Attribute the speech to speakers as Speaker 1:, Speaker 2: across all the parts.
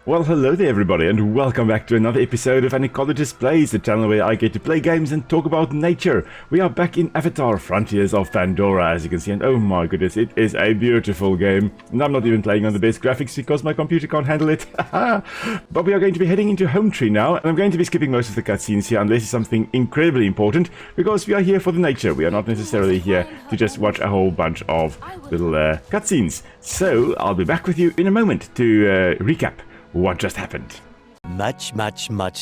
Speaker 1: Well, hello there everybody, and welcome back to another episode of An Ecologist Plays, the channel where I get to play games and talk about nature. We are back in Avatar, Frontiers of Pandora, as you can see, and oh my goodness, it is a beautiful game. And I'm not even playing on the best graphics because my computer can't handle it. But we are going to be heading into Home Tree now, and I'm going to be skipping most of the cutscenes here unless it's something incredibly important, because we are here for the nature. We are not necessarily here to just watch a whole bunch of little cutscenes. So, I'll be back with you in a moment to recap what just happened.
Speaker 2: Much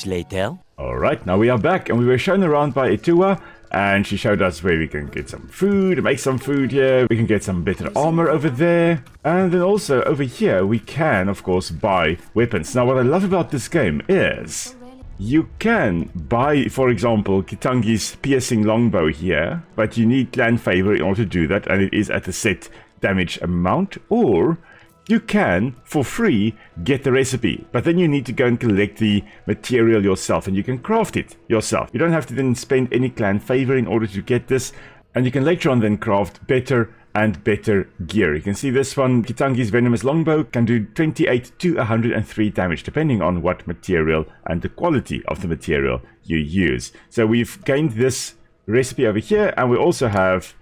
Speaker 2: later.
Speaker 1: Alright, now we are back, and we were shown around by Etua, and she showed us where we can get some food, make some food here, we can get some better armor over there, and then also over here we can, of course, buy weapons. Now what I love about this game is you can buy, for example, Kitangi's piercing longbow here, but you need clan favor in order to do that, and it is at a set damage amount, or you can, for free, get the recipe, but then you need to go and collect the material yourself, and you can craft it yourself. You don't have to then spend any clan favor in order to get this, and you can later on then craft better and better gear. You can see this one, Kitangi's venomous longbow, can do 28 to 103 damage, depending on what material and the quality of the material you use. So we've gained this recipe over here, and we also have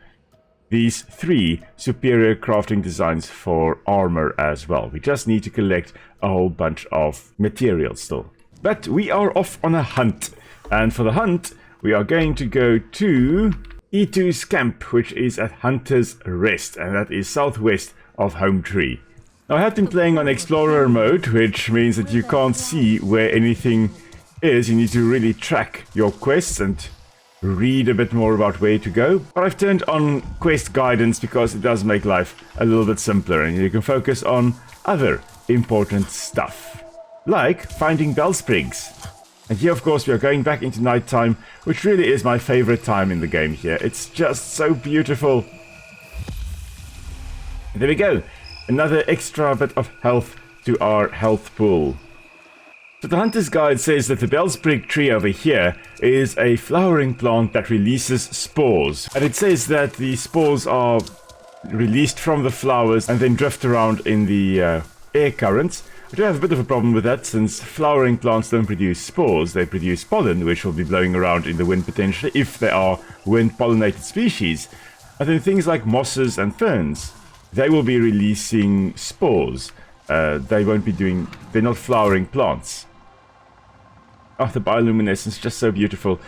Speaker 1: these 3 superior crafting designs for armor as well. We just need to collect a whole bunch of materials still. But we are off on a hunt. And for the hunt, we are going to go to E2's camp, which is at Hunter's Rest. And that is southwest of Home Tree. Now I have been playing on Explorer mode, which means that you can't see where anything is. You need to really track your quests and read a bit more about where to go, but I've turned on quest guidance because it does make life a little bit simpler and you can focus on other important stuff, like finding Bellsprigs. And here of course we are going back into nighttime, which really is my favorite time in the game here. It's just so beautiful. And there we go, another extra bit of health to our health pool. So the Hunter's Guide says that the Bellsprig tree over here is a flowering plant that releases spores. And it says that the spores are released from the flowers and then drift around in the air currents. I do have a bit of a problem with that, since flowering plants don't produce spores, they produce pollen, which will be blowing around in the wind potentially if they are wind-pollinated species. And then things like mosses and ferns, they will be releasing spores. They're not flowering plants. Oh, the bioluminescence, just so beautiful.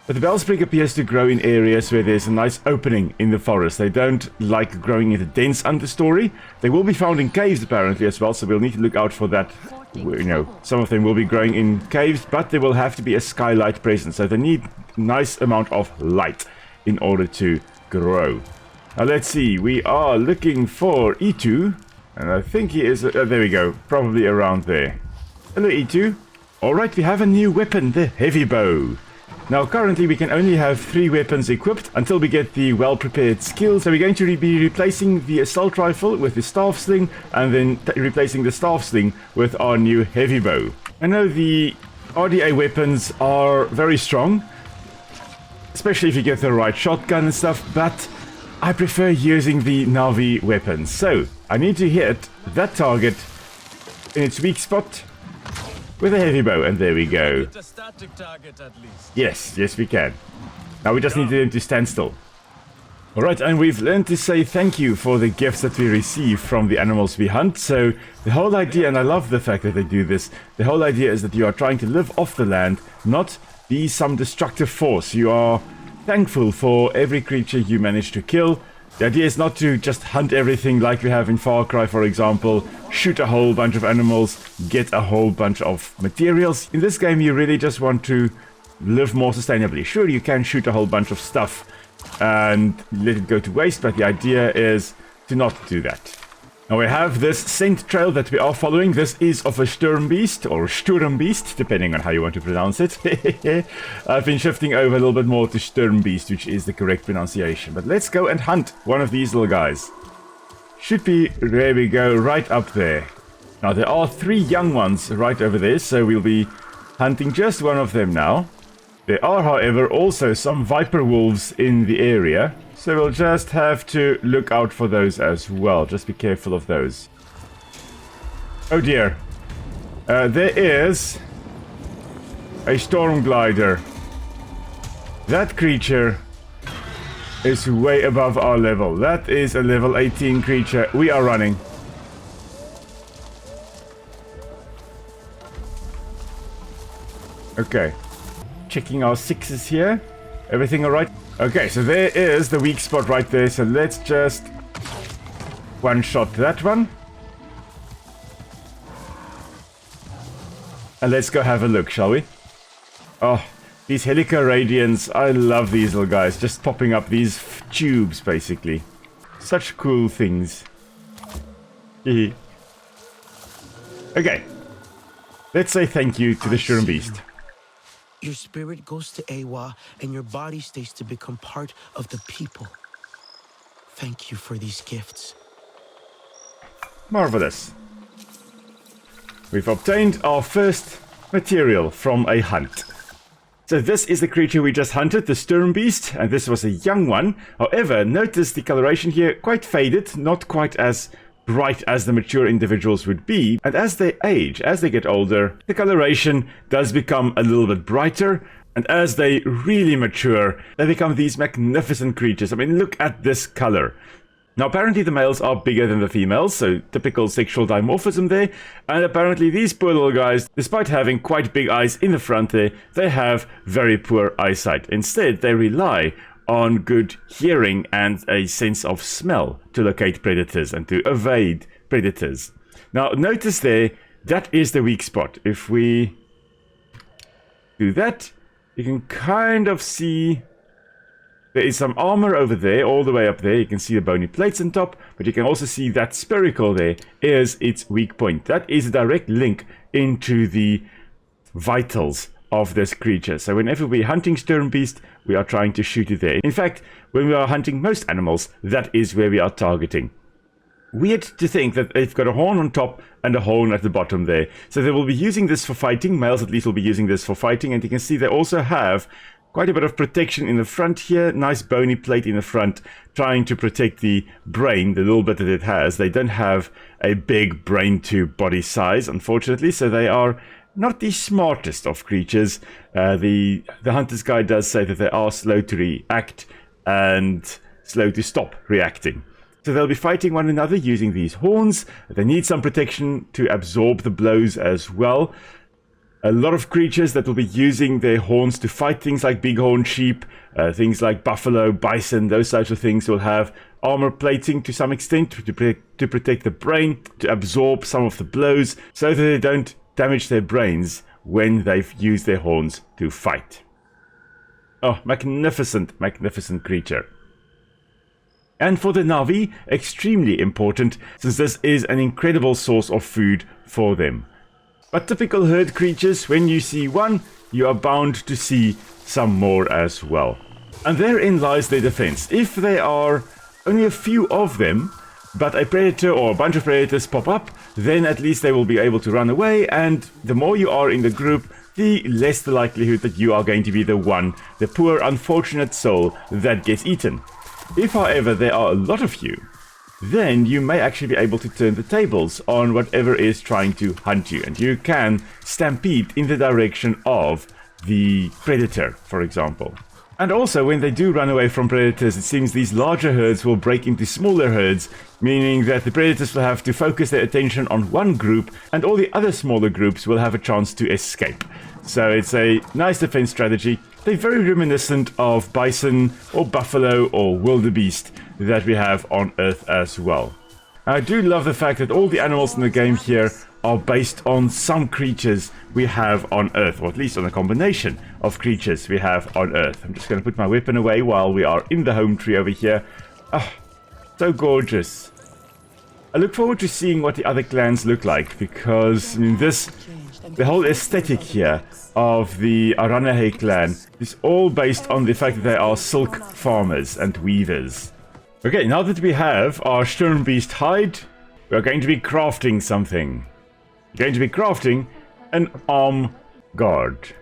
Speaker 1: But the Bellsprig appears to grow in areas where there's a nice opening in the forest. They don't like growing in the dense understory. They will be found in caves apparently as well, so we'll need to look out for that. You know, some of them will be growing in caves, but there will have to be a skylight present, so they need a nice amount of light in order to grow. Now let's see, we are looking for E2, and I think he is, there we go, probably around there. Hello E2. Alright, we have a new weapon, the heavy bow. Now currently we can only have 3 weapons equipped until we get the well-prepared skill. So we're going to be replacing the assault rifle with the staff sling, and then replacing the staff sling with our new heavy bow. I know the RDA weapons are very strong, especially if you get the right shotgun and stuff, but I prefer using the Navi weapons. So I need to hit that target in its weak spot with a heavy bow, and there we go. Yes, we can. Now we just need them to stand still. Alright, and we've learned to say thank you for the gifts that we receive from the animals we hunt. So the whole idea, and I love the fact that they do this, the whole idea is that you are trying to live off the land, not be some destructive force. You are thankful for every creature you manage to kill. The idea is not to just hunt everything like we have in Far Cry, for example, shoot a whole bunch of animals, get a whole bunch of materials. In this game, you really just want to live more sustainably. Sure, you can shoot a whole bunch of stuff and let it go to waste, but the idea is to not do that. Now we have this scent trail that we are following. This is of a Sturmbeest, or Sturmbeest, depending on how you want to pronounce it. I've been shifting over a little bit more to Sturmbeest, which is the correct pronunciation. But let's go and hunt one of these little guys. Should be, there we go, right up there. Now there are 3 young ones right over there, so we'll be hunting just one of them now. There are, however, also some viper wolves in the area. So we'll just have to look out for those as well. Just be careful of those. Oh dear. There is a Stormglider. That creature is way above our level. That is a level 18 creature. We are running. Okay. Checking our 6s here. Everything alright? Okay, so there is the weak spot right there. So let's just one-shot that one. And let's go have a look, shall we? Oh, these Helica Radiants. I love these little guys. Just popping up these tubes, basically. Such cool things. Okay. Let's say thank you to the Sturmbeest.
Speaker 3: Your spirit goes to Awa, and your body stays to become part of the people. Thank you for these gifts.
Speaker 1: Marvelous. We've obtained our first material from a hunt. So this is the creature we just hunted, the Sturmbeest, and this was a young one. However, notice the coloration here quite faded, not quite as bright as the mature individuals would be. And as they age, as they get older, the coloration does become a little bit brighter. And as they really mature, they become these magnificent creatures. I mean, look at this color. Now, apparently the males are bigger than the females, so typical sexual dimorphism there. And apparently these poor little guys, despite having quite big eyes in the front there, they have very poor eyesight. Instead, they rely on good hearing and a sense of smell to locate predators and to evade predators. Now, notice there, that is the weak spot. If we do that, you can kind of see there is some armor over there, all the way up there. You can see the bony plates on top, but you can also see that spherical there is its weak point. That is a direct link into the vitals of this creature. So whenever we're hunting Sturmbeest, we are trying to shoot it there. In fact, when we are hunting most animals, that is where we are targeting. Weird to think that they've got a horn on top and a horn at the bottom there. So they will be using this for fighting. Males at least will be using this for fighting. And you can see they also have quite a bit of protection in the front here. Nice bony plate in the front, trying to protect the brain, the little bit that it has. They don't have a big brain to body size, unfortunately. So they are not the smartest of creatures. The Hunter's Guide does say that they are slow to react and slow to stop reacting. So they'll be fighting one another using these horns. They need some protection to absorb the blows as well. A lot of creatures that will be using their horns to fight things like bighorn sheep, things like buffalo, bison, those types of things will have armor plating to some extent to protect the brain, to absorb some of the blows so that they don't damage their brains when they've used their horns to fight. Oh, magnificent, magnificent creature. And for the Na'vi, extremely important, since this is an incredible source of food for them. But typical herd creatures, when you see one, you are bound to see some more as well. And therein lies their defense. If there are only a few of them, but a predator or a bunch of predators pop up, then at least they will be able to run away, and the more you are in the group, the less the likelihood that you are going to be the one, the poor unfortunate soul that gets eaten. If, however, there are a lot of you, then you may actually be able to turn the tables on whatever is trying to hunt you, and you can stampede in the direction of the predator, for example. And also, when they do run away from predators, it seems these larger herds will break into smaller herds, meaning that the predators will have to focus their attention on one group, and all the other smaller groups will have a chance to escape. So it's a nice defense strategy. They're very reminiscent of bison or buffalo or wildebeest that we have on Earth as well. I do love the fact that all the animals in the game here are based on some creatures we have on Earth, or at least on a combination of creatures we have on Earth. I'm just going to put my weapon away while we are in the home tree over here. Ah, so gorgeous. I look forward to seeing what the other clans look like, because I mean, the whole aesthetic here of the Aranahe clan is all based on the fact that they are silk farmers and weavers. Okay, now that we have our Sturmbeest hide, we are going to be crafting something. We're going to be crafting an arm guard.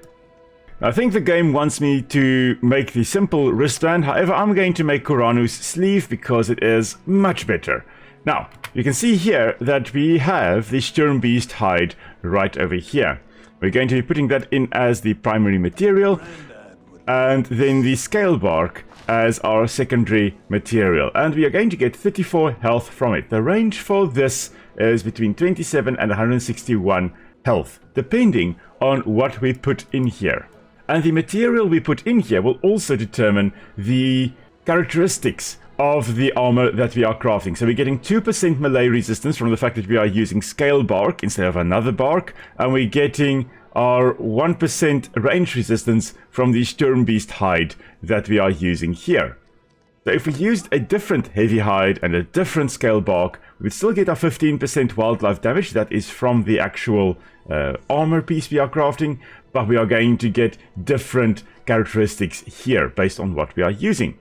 Speaker 1: Now, I think the game wants me to make the simple wristband. However, I'm going to make Koranu's sleeve because it is much better. Now, you can see here that we have the Sturmbeest hide right over here. We're going to be putting that in as the primary material, and then the scale bark as our secondary material. And we are going to get 34 health from it. The range for this is between 27 and 161 health, depending on what we put in here. And the material we put in here will also determine the characteristics of the armor that we are crafting. So we're getting 2% melee resistance from the fact that we are using scale bark instead of another bark, and we're getting our 1% range resistance from the Sturmbeest hide that we are using here. So if we used a different heavy hide and a different scale bark, we'd still get our 15% wildlife damage. That is from the actual armor piece we are crafting, but we are going to get different characteristics here based on what we are using.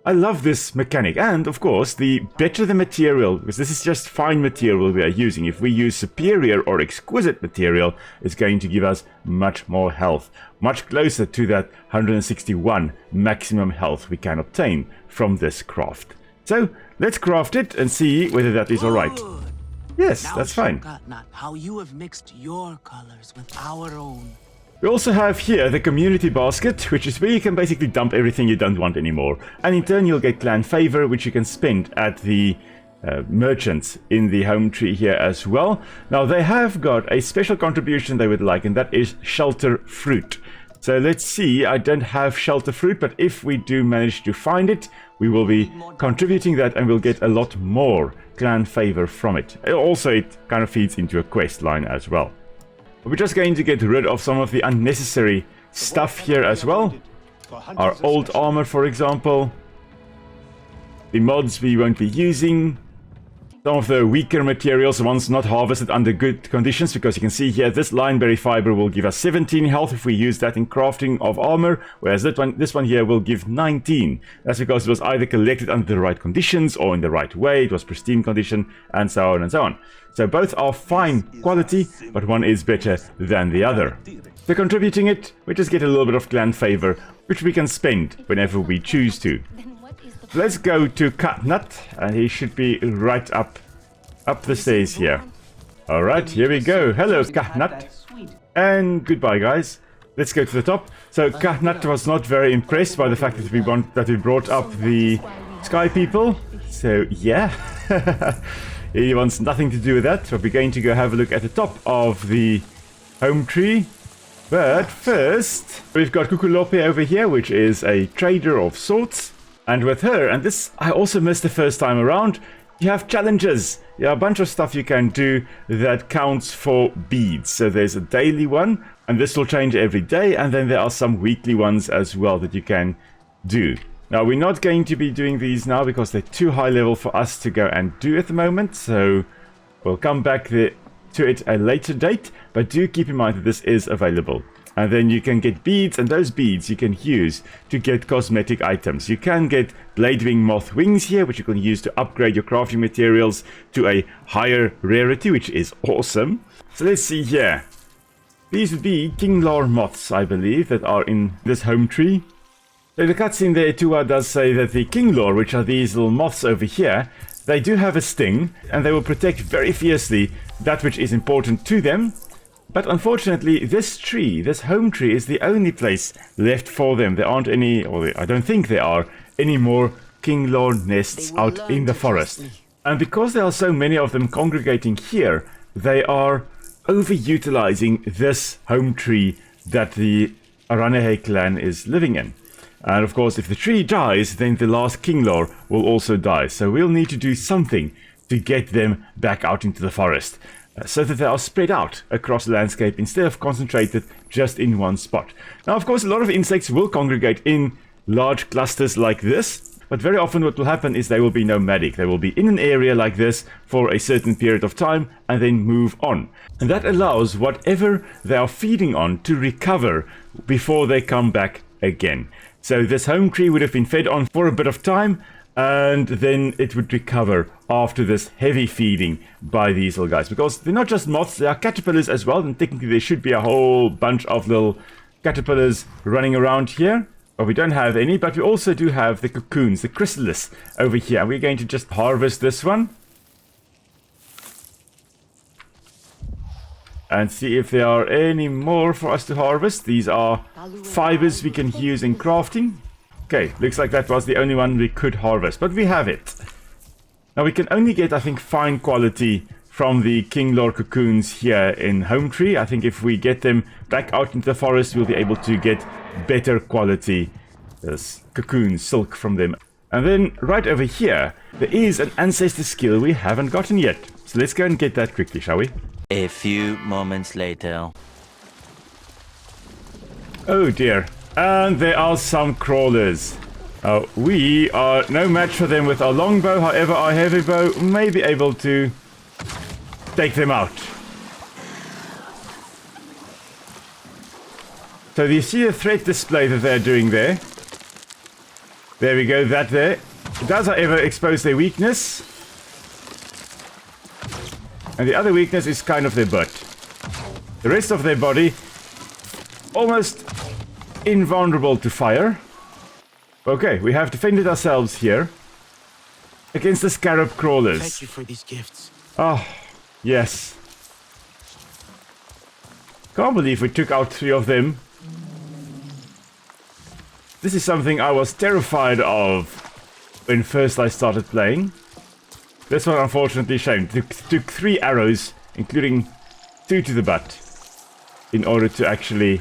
Speaker 1: I love this mechanic, and of course, the better the material, because this is just fine material we are using. If we use superior or exquisite material, it's going to give us much more health, much closer to that 161 maximum health we can obtain from this craft. So let's craft it and see whether that is alright. Yes, that's fine.
Speaker 3: How you have mixed your colors with our own.
Speaker 1: We also have here the community basket, which is where you can basically dump everything you don't want anymore. And in turn you'll get clan favor, which you can spend at the merchants in the home tree here as well. Now they have got a special contribution they would like, and that is shelter fruit. So let's see, I don't have shelter fruit, but if we do manage to find it, we will be contributing that and we'll get a lot more clan favor from it. Also, it kind of feeds into a quest line as well. We're just going to get rid of some of the unnecessary stuff here as well. Our old armor, for example. The mods we won't be using. Some of the weaker materials, the ones not harvested under good conditions, because you can see here this lineberry fiber will give us 17 health if we use that in crafting of armor, whereas this one here will give 19. That's because it was either collected under the right conditions or in the right way, it was pristine condition, and so on and so on. So both are fine quality, but one is better than the other. So contributing it, we just get a little bit of clan favor, which we can spend whenever we choose to. Let's go to Catnut, and he should be right up the stairs here. Alright, here we go. Hello, Catnut. And goodbye, guys. Let's go to the top. So Catnut was not very impressed by the fact that we brought up the sky people. So yeah, he wants nothing to do with that. So we're going to go have a look at the top of the home tree. But first, we've got Kukulope over here, which is a trader of sorts. And with her, and this I also missed the first time around, you have challenges. You have a bunch of stuff you can do that counts for beads. So there's a daily one, and this will change every day. And then there are some weekly ones as well that you can do. Now, we're not going to be doing these now because they're too high level for us to go and do at the moment. So we'll come back to it at a later date. But do keep in mind that this is available. And then you can get beads, and those beads you can use to get cosmetic items. You can get Bladewing moth wings here, which you can use to upgrade your crafting materials to a higher rarity, which is awesome. So let's see here. These would be Kinglor moths, I believe, that are in this home tree. So the cutscene there, Tua does say that the Kinglor, which are these little moths over here, they do have a sting, and they will protect very fiercely that which is important to them. But unfortunately, this tree, this home tree, is the only place left for them. There aren't any, or I don't think there are, any more Kinglor nests out in the forest. And because there are so many of them congregating here, they are overutilizing this home tree that the Aranehe clan is living in. And of course, if the tree dies, then the last Kinglor will also die. So we'll need to do something to get them back out into the forest, so that they are spread out across the landscape instead of concentrated just in one spot. Now, of course, a lot of insects will congregate in large clusters like this, but very often what will happen is they will be nomadic. They will be in an area like this for a certain period of time and then move on. And that allows whatever they are feeding on to recover before they come back again. So this home tree would have been fed on for a bit of time, and then it would recover after this heavy feeding by these little guys. Because they're not just moths, they are caterpillars as well, and technically there should be a whole bunch of little caterpillars running around here. But we don't have any, but we also do have the cocoons, the chrysalis over here. And we're going to just harvest this one. and see if there are any more for us to harvest. These are fibers we can use in crafting. Okay, looks like that was the only one we could harvest, but we have it. Now we can only get, I think, fine quality from the Kinglor cocoons here in Home Tree. I think if we get them back out into the forest, we'll be able to get better quality cocoon silk from them. And then right over here, there is an ancestor skill we haven't gotten yet. So let's go and get that quickly, shall we?
Speaker 2: A few moments later.
Speaker 1: Oh dear. And there are some crawlers. We are no match for them with our longbow. However, our heavy bow may be able to take them out. So do you see the threat display that they're doing there? There we go, that there. It does, however, expose their weakness. And the other weakness is kind of their butt. The rest of their body, almost invulnerable to fire. Okay, we have defended ourselves here against the Scarab Crawlers.
Speaker 3: Thank you for these gifts.
Speaker 1: Oh, yes. Can't believe we took out 3 of them. This is something I was terrified of when first I started playing. This one, unfortunately, shame. Took 3 arrows, including 2 to the butt, in order to actually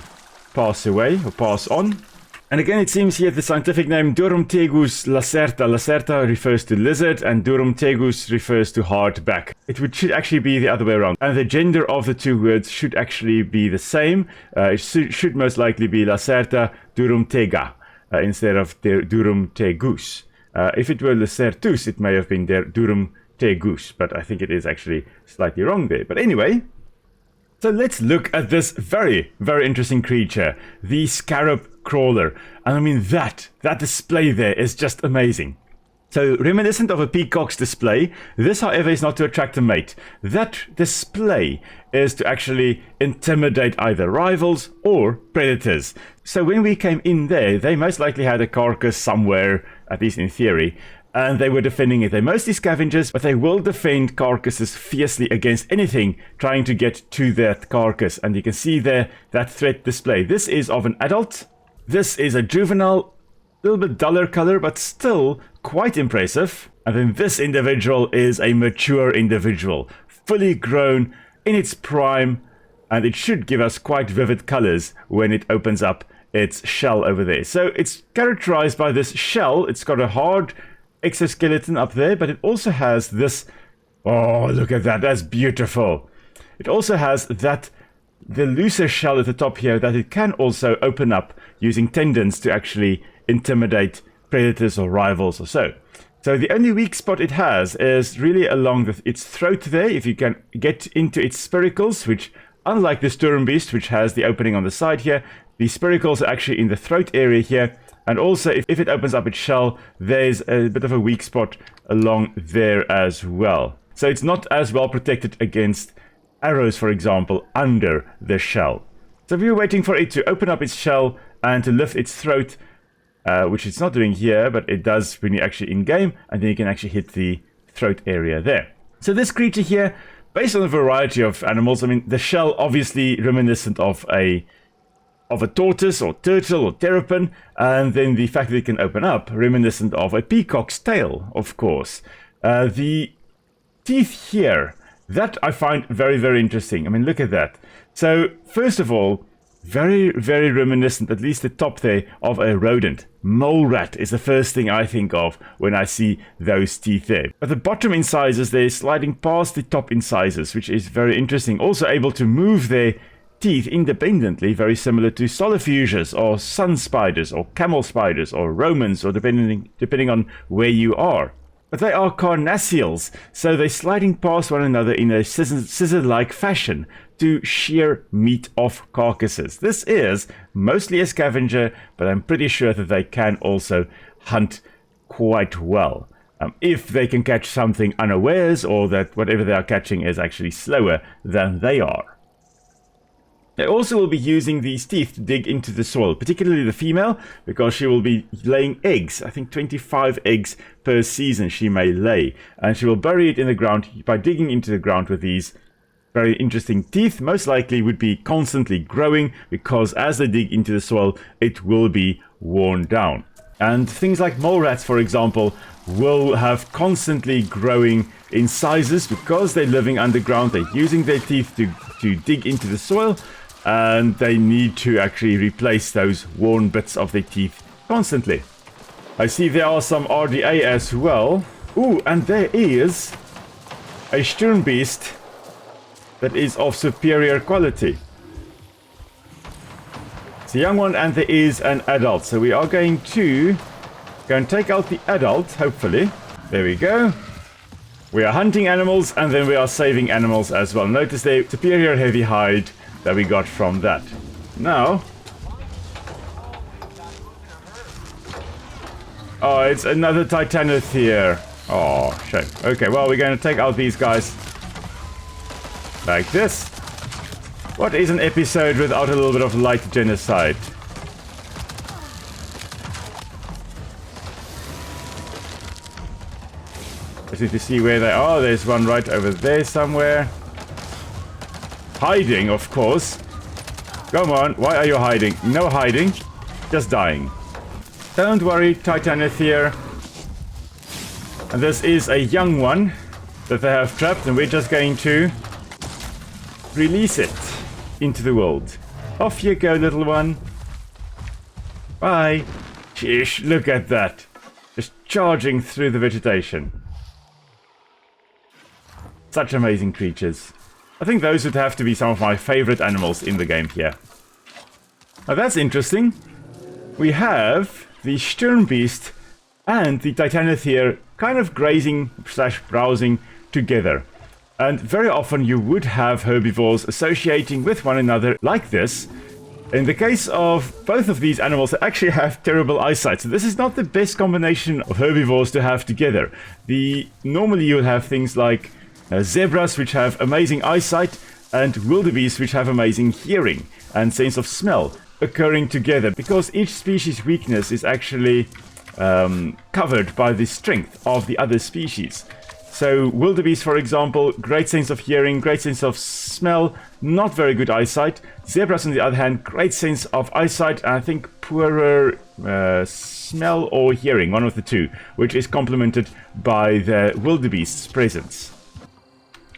Speaker 1: pass away, or pass on. And again, it seems here the scientific name Durumtegus lacerta. Lacerta refers to lizard, and Durumtegus refers to hard back. Should actually be the other way around. And the gender of the 2 words should actually be the same. It should most likely be Lacerta Durumtega instead of Durumtegus. If it were Lacertus, it may have been Durumtegus, but I think it is actually slightly wrong there. But anyway, so let's look at this very, very interesting creature, the Scarab Crawler. And I mean, that display there is just amazing. So, reminiscent of a peacock's display, this, however, is not to attract a mate. That display is to actually intimidate either rivals or predators. So when we came in there, they most likely had a carcass somewhere, at least in theory, and they were defending it. They're mostly scavengers, but they will defend carcasses fiercely against anything trying to get to that carcass. And you can see there that threat display. This is of an adult. This is a juvenile, a little bit duller color, but still quite impressive. And then this individual is a mature individual, fully grown, in its prime, and it should give us quite vivid colors when it opens up its shell over there. So it's characterized by this shell. It's got a hard exoskeleton up there, but it also has this, oh, look at that, that's beautiful. It also has that, the looser shell at the top here, that it can also open up using tendons to actually intimidate predators or rivals or so. So the only weak spot it has is really along its throat there. If you can get into its spiracles, which, unlike the Sturmbeest, which has the opening on the side here, the spiracles are actually in the throat area here. And also, if it opens up its shell, there's a bit of a weak spot along there as well. So it's not as well protected against arrows, for example, under the shell. So we were waiting for it to open up its shell and to lift its throat, which it's not doing here, but it does when you're actually in-game, and then you can actually hit the throat area there. So this creature here, based on a variety of animals, I mean, the shell obviously reminiscent of a tortoise or turtle or terrapin, and then the fact that it can open up, reminiscent of a peacock's tail, of course. The teeth here, that I find very, very interesting. I mean, look at that. So, first of all, very, very reminiscent, at least the top there, of a rodent. Mole rat is the first thing I think of when I see those teeth there. But the bottom incisors, they're sliding past the top incisors, which is very interesting. Also able to move their teeth independently, very similar to solifuges or sun spiders or camel spiders or Romans, or depending on where you are. But they are carnassials, so they're sliding past one another in a scissor-like fashion to shear meat off carcasses. This is mostly a scavenger, but I'm pretty sure that they can also hunt quite well. If they can catch something unawares, or that whatever they are catching is actually slower than they are. They also will be using these teeth to dig into the soil, particularly the female, because she will be laying eggs. I think 25 eggs per season she may lay. And she will bury it in the ground by digging into the ground with these very interesting teeth. Most likely would be constantly growing, because as they dig into the soil, it will be worn down. And things like mole rats, for example, will have constantly growing in sizes because they're living underground. They're using their teeth to dig into the soil, and they need to actually replace those worn bits of their teeth constantly. I see there are some RDA as well. Ooh, and there is a Sturmbeest that is of superior quality. It's a young one, and there is an adult. So we are going to go and take out the adult, hopefully. There we go. We are hunting animals, and then we are saving animals as well. Notice the superior heavy hide that we got from that. Now... oh, it's another Titano here. Oh, shame. Okay, well, we're going to take out these guys like this. What is an episode without a little bit of light genocide? Just need to see where they are. There's one right over there somewhere. Hiding, of course. Come on, why are you hiding? No hiding, just dying. Don't worry, Titanothere. And this is a young one that they have trapped, and we're just going to release it into the world. Off you go, little one. Bye. Sheesh, look at that. Just charging through the vegetation. Such amazing creatures. I think those would have to be some of my favorite animals in the game here. Now that's interesting. We have the Sturmbeest and the Titanothere kind of grazing / browsing together. And very often you would have herbivores associating with one another like this. In the case of both of these animals, they actually have terrible eyesight. So this is not the best combination of herbivores to have together. Normally you will have things like zebras, which have amazing eyesight, and wildebeest, which have amazing hearing and sense of smell, occurring together, because each species' weakness is actually covered by the strength of the other species. So wildebeest, for example, great sense of hearing, great sense of smell, not very good eyesight. Zebras, on the other hand, great sense of eyesight, and I think poorer smell or hearing, one of the two, which is complemented by the wildebeest's presence.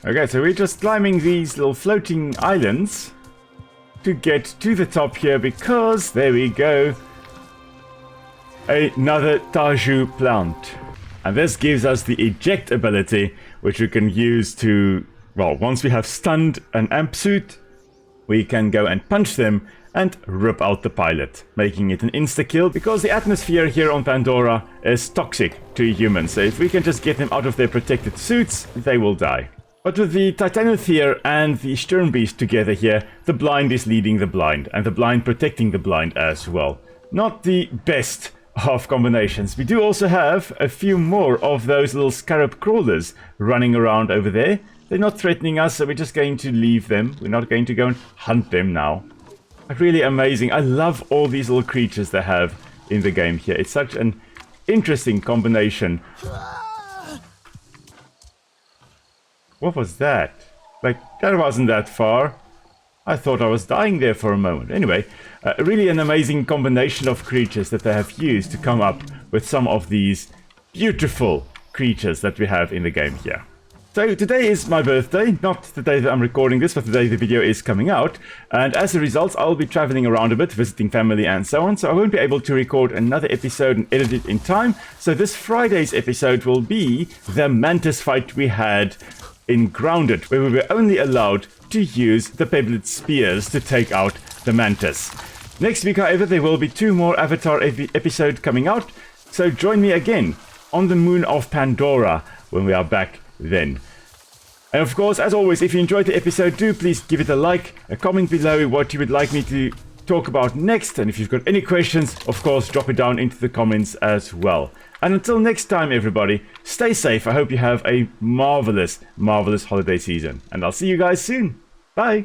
Speaker 1: Okay, so we're just climbing these little floating islands to get to the top here, because there we go, another Taju plant. And this gives us the eject ability, which we can use to, well, once we have stunned an amp suit, we can go and punch them and rip out the pilot, making it an insta-kill, because the atmosphere here on Pandora is toxic to humans. So if we can just get them out of their protected suits, they will die. But with the Titanothere and the Sturmbeest together here, the blind is leading the blind, and the blind protecting the blind as well. Not the best of combinations. We do also have a few more of those little Scarab Crawlers running around over there. They're not threatening us, so we're just going to leave them. We're not going to go and hunt them now. Really amazing. I love all these little creatures they have in the game here. It's such an interesting combination. What was that? Like, that wasn't that far. I thought I was dying there for a moment. Anyway, really an amazing combination of creatures that they have used to come up with some of these beautiful creatures that we have in the game here. So today is my birthday, not the day that I'm recording this, but the day the video is coming out. And as a result, I'll be traveling around a bit, visiting family and so on. So I won't be able to record another episode and edit it in time. So this Friday's episode will be the mantis fight we had in Grounded, where we were only allowed to use the pebblet spears to take out the mantis. Next week, however, there will be 2 more Avatar episodes coming out, so join me again on the moon of Pandora when we are back then. And of course, as always, if you enjoyed the episode, do please give it a like, a comment below what you would like me to talk about next, and if you've got any questions, of course, drop it down into the comments as well. And until next time, everybody, stay safe. I hope you have a marvelous, marvelous holiday season. And I'll see you guys soon. Bye.